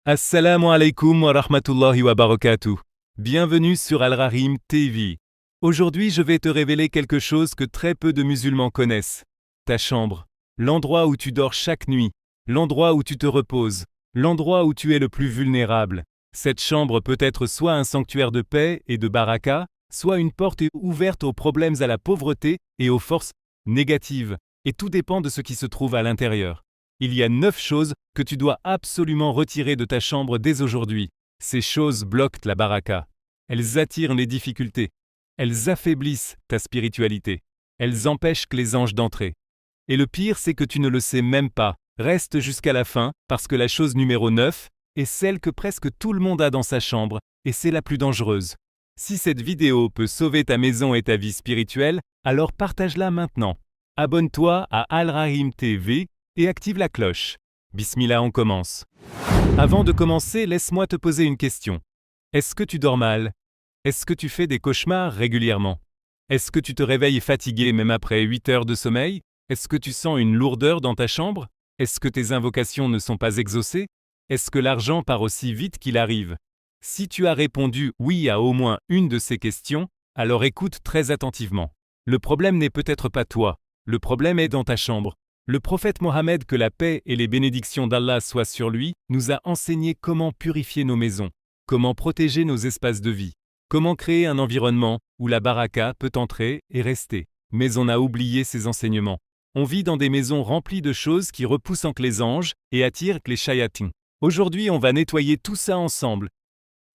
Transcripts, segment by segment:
Assalamu alaikum wa rahmatullahi wa barakatuh. Bienvenue sur Al-Rahim TV. Aujourd'hui, je vais te révéler quelque chose que très peu de musulmans connaissent. Ta chambre. L'endroit où tu dors chaque nuit. L'endroit où tu te reposes. L'endroit où tu es le plus vulnérable. Cette chambre peut être soit un sanctuaire de paix et de baraka, soit une porte ouverte aux problèmes, à la pauvreté et aux forces négatives. Et tout dépend de ce qui se trouve à l'intérieur. Il y a 9 choses que tu dois absolument retirer de ta chambre dès aujourd'hui. Ces choses bloquent la baraka. Elles attirent les difficultés. Elles affaiblissent ta spiritualité. Elles empêchent que les anges d'entrer. Et le pire, c'est que tu ne le sais même pas. Reste jusqu'à la fin, parce que la chose numéro 9 est celle que presque tout le monde a dans sa chambre, et c'est la plus dangereuse. Si cette vidéo peut sauver ta maison et ta vie spirituelle, alors partage-la maintenant. Abonne-toi à Al-Rahim TV et active la cloche. Bismillah, on commence. Avant de commencer, laisse-moi te poser une question. Est-ce que tu dors mal? Est-ce que tu fais des cauchemars régulièrement? Est-ce que tu te réveilles fatigué même après 8 heures de sommeil? Est-ce que tu sens une lourdeur dans ta chambre? Est-ce que tes invocations ne sont pas exaucées? Est-ce que l'argent part aussi vite qu'il arrive? Si tu as répondu oui à au moins une de ces questions, alors écoute très attentivement. Le problème n'est peut-être pas toi, le problème est dans ta chambre. Le prophète Mohammed, que la paix et les bénédictions d'Allah soient sur lui, nous a enseigné comment purifier nos maisons, comment protéger nos espaces de vie, comment créer un environnement où la baraka peut entrer et rester. Mais on a oublié ces enseignements. On vit dans des maisons remplies de choses qui repoussent que les anges et attirent que les shayatins. Aujourd'hui, on va nettoyer tout ça ensemble.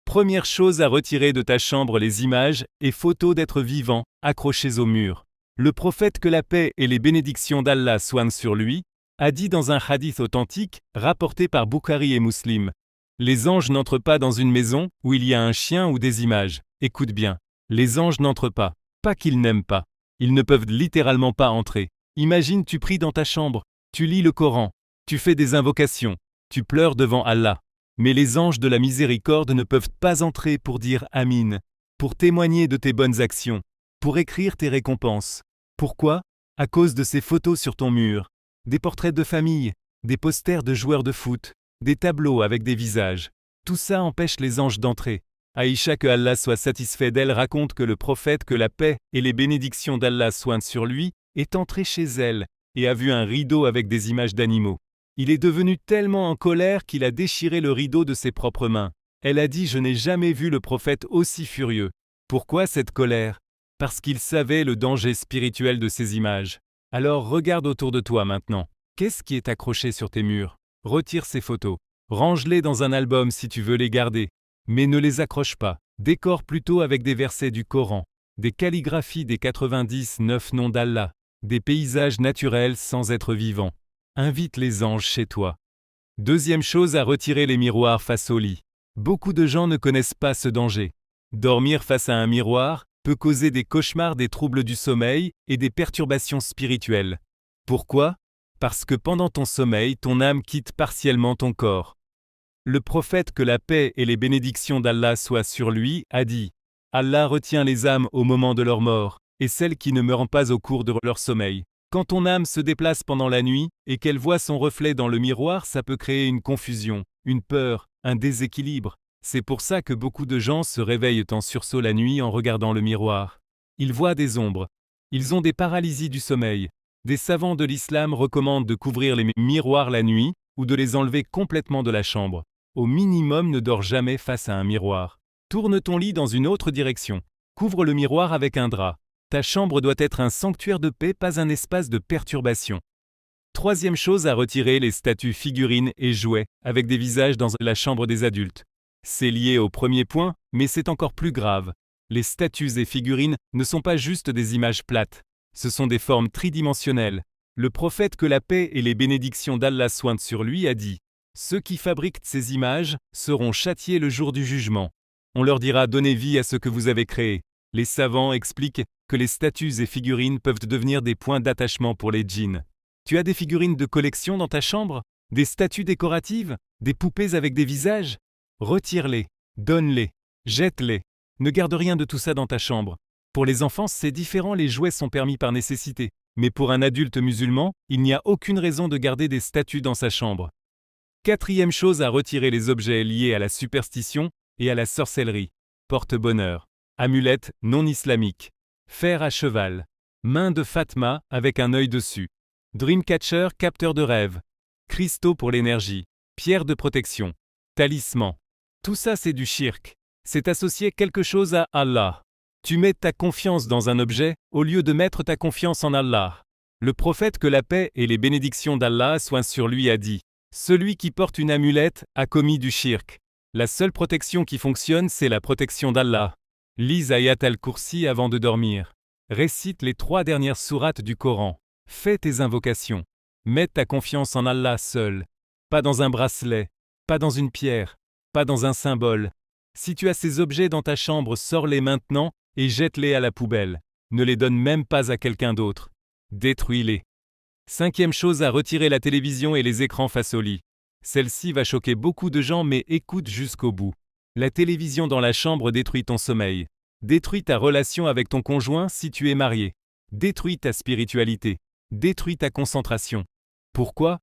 Première chose à retirer de ta chambre: les images et photos d'êtres vivants accrochés au mur. Le prophète, que la paix et les bénédictions d'Allah soient sur lui, a dit dans un hadith authentique, rapporté par Bukhari et Muslim: les anges n'entrent pas dans une maison où il y a un chien ou des images. Écoute bien, les anges n'entrent pas, pas qu'ils n'aiment pas. Ils ne peuvent littéralement pas entrer. Imagine, tu pries dans ta chambre, tu lis le Coran, tu fais des invocations, tu pleures devant Allah. Mais les anges de la miséricorde ne peuvent pas entrer pour dire Amin, pour témoigner de tes bonnes actions, pour écrire tes récompenses. Pourquoi? À cause de ces photos sur ton mur, des portraits de famille, des posters de joueurs de foot, des tableaux avec des visages. Tout ça empêche les anges d'entrer. Aïcha, que Allah soit satisfait d'elle, raconte que le prophète, que la paix et les bénédictions d'Allah soient sur lui, est entré chez elle et a vu un rideau avec des images d'animaux. Il est devenu tellement en colère qu'il a déchiré le rideau de ses propres mains. Elle a dit: je n'ai jamais vu le prophète aussi furieux. Pourquoi cette colère? Parce qu'il savait le danger spirituel de ces images. Alors regarde autour de toi maintenant. Qu'est-ce qui est accroché sur tes murs? Retire ces photos. Range-les dans un album si tu veux les garder. Mais ne les accroche pas. Décore plutôt avec des versets du Coran, des calligraphies des 99 noms d'Allah, des paysages naturels sans être vivants. Invite les anges chez toi. Deuxième chose à retirer: les miroirs face au lit. Beaucoup de gens ne connaissent pas ce danger. Dormir face à un miroir peut causer des cauchemars, des troubles du sommeil et des perturbations spirituelles. Pourquoi? Parce que pendant ton sommeil, ton âme quitte partiellement ton corps. Le prophète, que la paix et les bénédictions d'Allah soient sur lui, a dit: Allah retient les âmes au moment de leur mort, et celles qui ne meurent pas au cours de leur sommeil. Quand ton âme se déplace pendant la nuit et qu'elle voit son reflet dans le miroir, ça peut créer une confusion, une peur, un déséquilibre. C'est pour ça que beaucoup de gens se réveillent en sursaut la nuit en regardant le miroir. Ils voient des ombres. Ils ont des paralysies du sommeil. Des savants de l'islam recommandent de couvrir les miroirs la nuit ou de les enlever complètement de la chambre. Au minimum, ne dors jamais face à un miroir. Tourne ton lit dans une autre direction. Couvre le miroir avec un drap. Ta chambre doit être un sanctuaire de paix, pas un espace de perturbation. Troisième chose à retirer: les statues, figurines et jouets avec des visages dans la chambre des adultes. C'est lié au premier point, mais c'est encore plus grave. Les statues et figurines ne sont pas juste des images plates. Ce sont des formes tridimensionnelles. Le prophète, que la paix et les bénédictions d'Allah soient sur lui, a dit: ceux qui fabriquent ces images seront châtiés le jour du jugement. On leur dira: donnez vie à ce que vous avez créé. Les savants expliquent que les statues et figurines peuvent devenir des points d'attachement pour les djinns. Tu as des figurines de collection dans ta chambre? Des statues décoratives? Des poupées avec des visages? Retire-les, donne-les, jette-les. Ne garde rien de tout ça dans ta chambre. Pour les enfants, c'est différent, les jouets sont permis par nécessité. Mais pour un adulte musulman, il n'y a aucune raison de garder des statues dans sa chambre. Quatrième chose à retirer les objets liés à la superstition et à la sorcellerie. Porte-bonheur, amulette non islamique, fer à cheval, main de Fatma avec un œil dessus, Dreamcatcher capteur de rêve, cristaux pour l'énergie, pierre de protection, talisman. Tout ça c'est du shirk. C'est associer quelque chose à Allah. Tu mets ta confiance dans un objet au lieu de mettre ta confiance en Allah. Le prophète que la paix et les bénédictions d'Allah soient sur lui a dit « Celui qui porte une amulette a commis du shirk. La seule protection qui fonctionne, c'est la protection d'Allah. » Lise Ayat al-Kursi avant de dormir. Récite les 3 dernières sourates du Coran. Fais tes invocations. Mets ta confiance en Allah seul. Pas dans un bracelet, pas dans une pierre, pas dans un symbole. Si tu as ces objets dans ta chambre, sors-les maintenant et jette-les à la poubelle. Ne les donne même pas à quelqu'un d'autre. Détruis-les. 5e chose à retirer la télévision et les écrans face au lit. Celle-ci va choquer beaucoup de gens mais écoute jusqu'au bout. La télévision dans la chambre détruit ton sommeil. Détruit ta relation avec ton conjoint si tu es marié. Détruit ta spiritualité. Détruit ta concentration. Pourquoi ?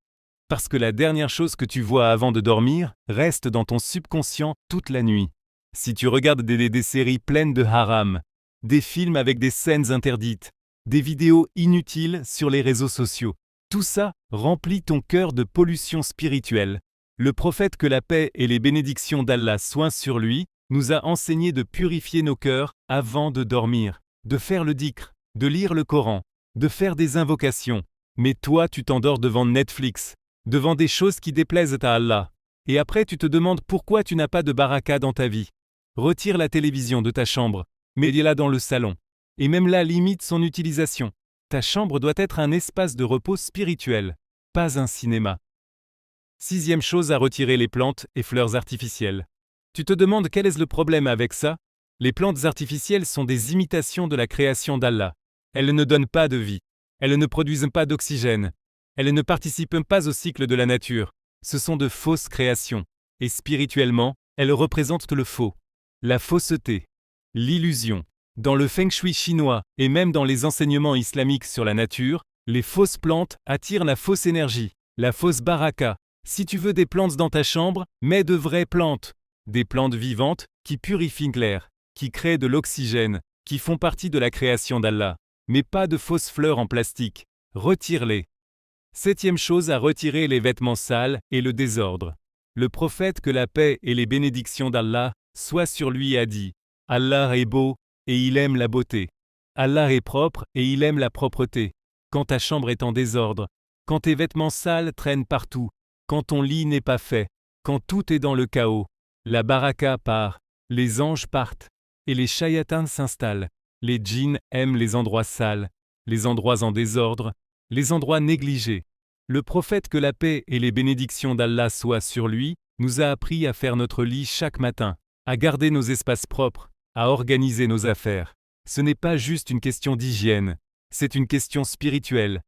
Parce que la dernière chose que tu vois avant de dormir reste dans ton subconscient toute la nuit. Si tu regardes des séries pleines de haram, des films avec des scènes interdites, des vidéos inutiles sur les réseaux sociaux, tout ça remplit ton cœur de pollution spirituelle. Le prophète que la paix et les bénédictions d'Allah soient sur lui, nous a enseigné de purifier nos cœurs avant de dormir, de faire le dhikr, de lire le Coran, de faire des invocations. Mais toi, tu t'endors devant Netflix, devant des choses qui déplaisent à Allah. Et après, tu te demandes pourquoi tu n'as pas de baraka dans ta vie. Retire la télévision de ta chambre, mets-la dans le salon. Et même là, limite son utilisation. Ta chambre doit être un espace de repos spirituel, pas un cinéma. 6e chose à retirer les plantes et fleurs artificielles. Tu te demandes quel est le problème avec ça ? Les plantes artificielles sont des imitations de la création d'Allah. Elles ne donnent pas de vie. Elles ne produisent pas d'oxygène. Elles ne participent pas au cycle de la nature. Ce sont de fausses créations. Et spirituellement, elles représentent le faux, la fausseté, l'illusion. Dans le feng shui chinois et même dans les enseignements islamiques sur la nature, les fausses plantes attirent la fausse énergie, la fausse baraka. Si tu veux des plantes dans ta chambre, mets de vraies plantes. Des plantes vivantes qui purifient l'air, qui créent de l'oxygène, qui font partie de la création d'Allah. Mais pas de fausses fleurs en plastique. Retire-les. 7e chose à retirer les vêtements sales et le désordre. Le prophète que la paix et les bénédictions d'Allah soient sur lui a dit « Allah est beau et il aime la beauté. Allah est propre et il aime la propreté. Quand ta chambre est en désordre, quand tes vêtements sales traînent partout, quand ton lit n'est pas fait, quand tout est dans le chaos, la baraka part, les anges partent et les shayatans s'installent. Les djinns aiment les endroits sales, les endroits en désordre, les endroits négligés. Le prophète que la paix et les bénédictions d'Allah soient sur lui, nous a appris à faire notre lit chaque matin, à garder nos espaces propres, à organiser nos affaires. Ce n'est pas juste une question d'hygiène, c'est une question spirituelle.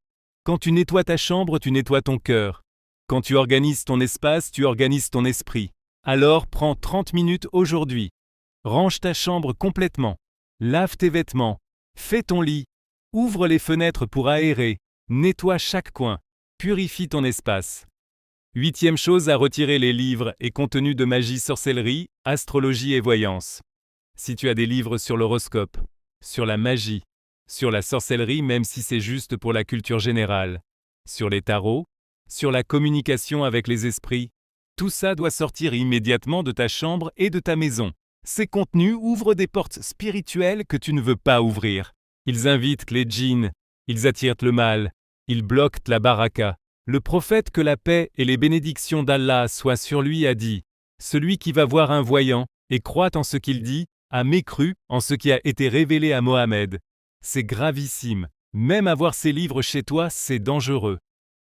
Quand tu nettoies ta chambre, tu nettoies ton cœur. Quand tu organises ton espace, tu organises ton esprit. Alors prends 30 minutes aujourd'hui. Range ta chambre complètement. Lave tes vêtements. Fais ton lit. Ouvre les fenêtres pour aérer. Nettoie chaque coin. Purifie ton espace. 8e chose à retirer les livres et contenus de magie, sorcellerie, astrologie et voyance. Si tu as des livres sur l'horoscope, sur la magie, sur la sorcellerie même si c'est juste pour la culture générale, sur les tarots, sur la communication avec les esprits, tout ça doit sortir immédiatement de ta chambre et de ta maison. Ces contenus ouvrent des portes spirituelles que tu ne veux pas ouvrir. Ils invitent les djinns, ils attirent le mal, ils bloquent la baraka. Le prophète que la paix et les bénédictions d'Allah soient sur lui a dit « Celui qui va voir un voyant et croit en ce qu'il dit, a mécru en ce qui a été révélé à Mohammed. » C'est gravissime. Même avoir ces livres chez toi, c'est dangereux.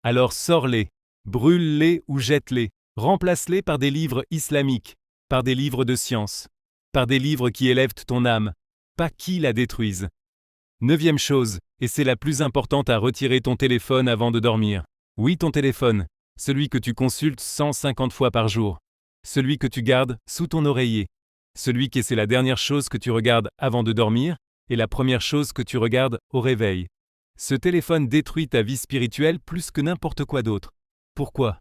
Alors sors-les, brûle-les ou jette-les. Remplace-les par des livres islamiques, par des livres de science, par des livres qui élèvent ton âme, pas qui la détruisent. 9e chose, et c'est la plus importante à retirer ton téléphone avant de dormir. Oui, ton téléphone, celui que tu consultes 150 fois par jour, celui que tu gardes sous ton oreiller, celui qui c'est la dernière chose que tu regardes avant de dormir et la première chose que tu regardes au réveil. Ce téléphone détruit ta vie spirituelle plus que n'importe quoi d'autre. Pourquoi ?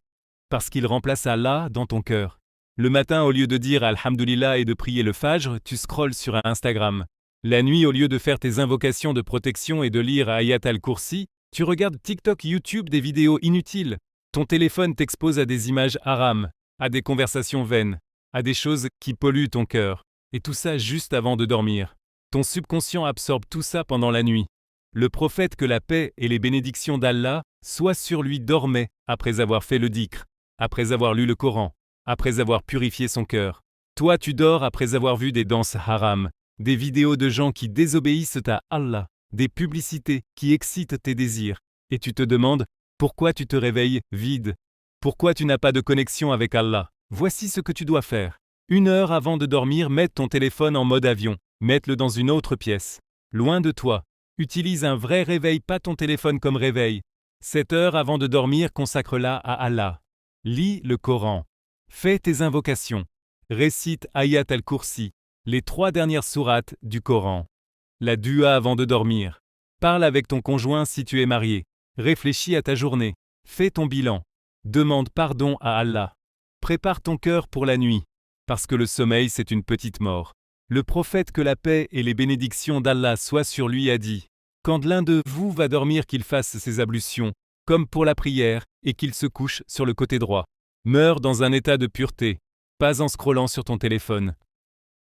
parce qu'il remplace Allah dans ton cœur. Le matin, au lieu de dire Alhamdulillah et de prier le Fajr, tu scrolles sur Instagram. La nuit, au lieu de faire tes invocations de protection et de lire Ayat al-Kursi, tu regardes TikTok, YouTube, des vidéos inutiles. Ton téléphone t'expose à des images harames, à des conversations vaines, à des choses qui polluent ton cœur. Et tout ça juste avant de dormir. Ton subconscient absorbe tout ça pendant la nuit. Le prophète, que la paix et les bénédictions d'Allah soient sur lui, dormait après avoir fait le dhikr, après avoir lu le Coran, après avoir purifié son cœur. Toi, tu dors après avoir vu des danses haram, des vidéos de gens qui désobéissent à Allah, des publicités qui excitent tes désirs, et tu te demandes pourquoi tu te réveilles vide, pourquoi tu n'as pas de connexion avec Allah. Voici ce que tu dois faire. 1 heure avant de dormir, mets ton téléphone en mode avion, mets-le dans une autre pièce, loin de toi. Utilise un vrai réveil, pas ton téléphone comme réveil. 7 heures avant de dormir, consacre-la à Allah. Lis le Coran. Fais tes invocations. Récite Ayat al-Kursi, les 3 dernières sourates du Coran. La dua avant de dormir. Parle avec ton conjoint si tu es marié. Réfléchis à ta journée. Fais ton bilan. Demande pardon à Allah. Prépare ton cœur pour la nuit, parce que le sommeil c'est une petite mort. Le prophète, que la paix et les bénédictions d'Allah soient sur lui, a dit: quand l'un de vous va dormir, qu'il fasse ses ablutions, comme pour la prière, et qu'il se couche sur le côté droit. Meurs dans un état de pureté, pas en scrollant sur ton téléphone.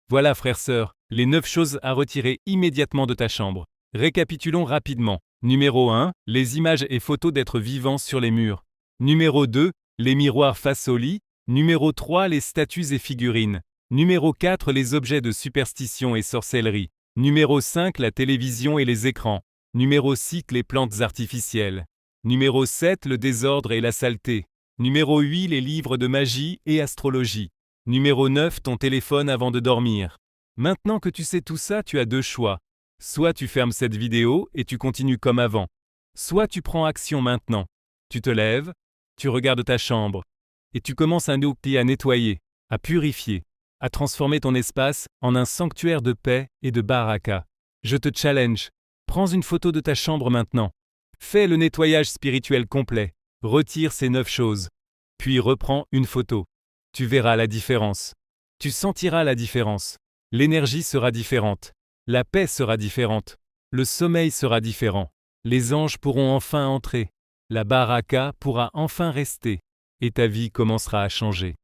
Voilà, frères, sœurs, les 9 choses à retirer immédiatement de ta chambre. Récapitulons rapidement. Numéro 1, les images et photos d'êtres vivants sur les murs. Numéro 2, les miroirs face au lit. Numéro 3, les statues et figurines. Numéro 4, les objets de superstition et sorcellerie. Numéro 5, la télévision et les écrans. Numéro 6, les plantes artificielles. Numéro 7, le désordre et la saleté. Numéro 8, les livres de magie et astrologie. Numéro 9, ton téléphone avant de dormir. Maintenant que tu sais tout ça, tu as 2 choix. Soit tu fermes cette vidéo et tu continues comme avant. Soit tu prends action maintenant. Tu te lèves, tu regardes ta chambre, et tu commences à nettoyer, à purifier, à transformer ton espace en un sanctuaire de paix et de baraka. Je te challenge. Prends une photo de ta chambre maintenant. Fais le nettoyage spirituel complet. Retire ces 9 choses. Puis reprends une photo. Tu verras la différence. Tu sentiras la différence. L'énergie sera différente. La paix sera différente. Le sommeil sera différent. Les anges pourront enfin entrer. La baraka pourra enfin rester. Et ta vie commencera à changer.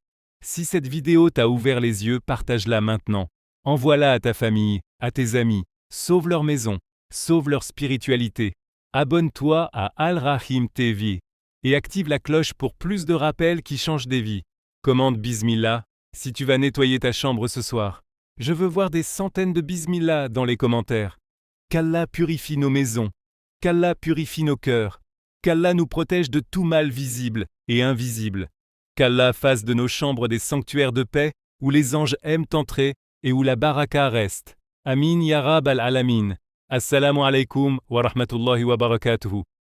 Si cette vidéo t'a ouvert les yeux, partage-la maintenant. Envoie-la à ta famille, à tes amis. Sauve leur maison. Sauve leur spiritualité. Abonne-toi à Al-Rahim TV. Et active la cloche pour plus de rappels qui changent des vies. Commande Bismillah si tu vas nettoyer ta chambre ce soir. Je veux voir des centaines de Bismillah dans les commentaires. Qu'Allah purifie nos maisons. Qu'Allah purifie nos cœurs. Qu'Allah nous protège de tout mal visible et invisible. Qu'Allah fasse de nos chambres des sanctuaires de paix où les anges aiment entrer et où la baraka reste. Amin ya Rab al-Alamin. Assalamu alaikum wa rahmatullahi wa barakatuhu.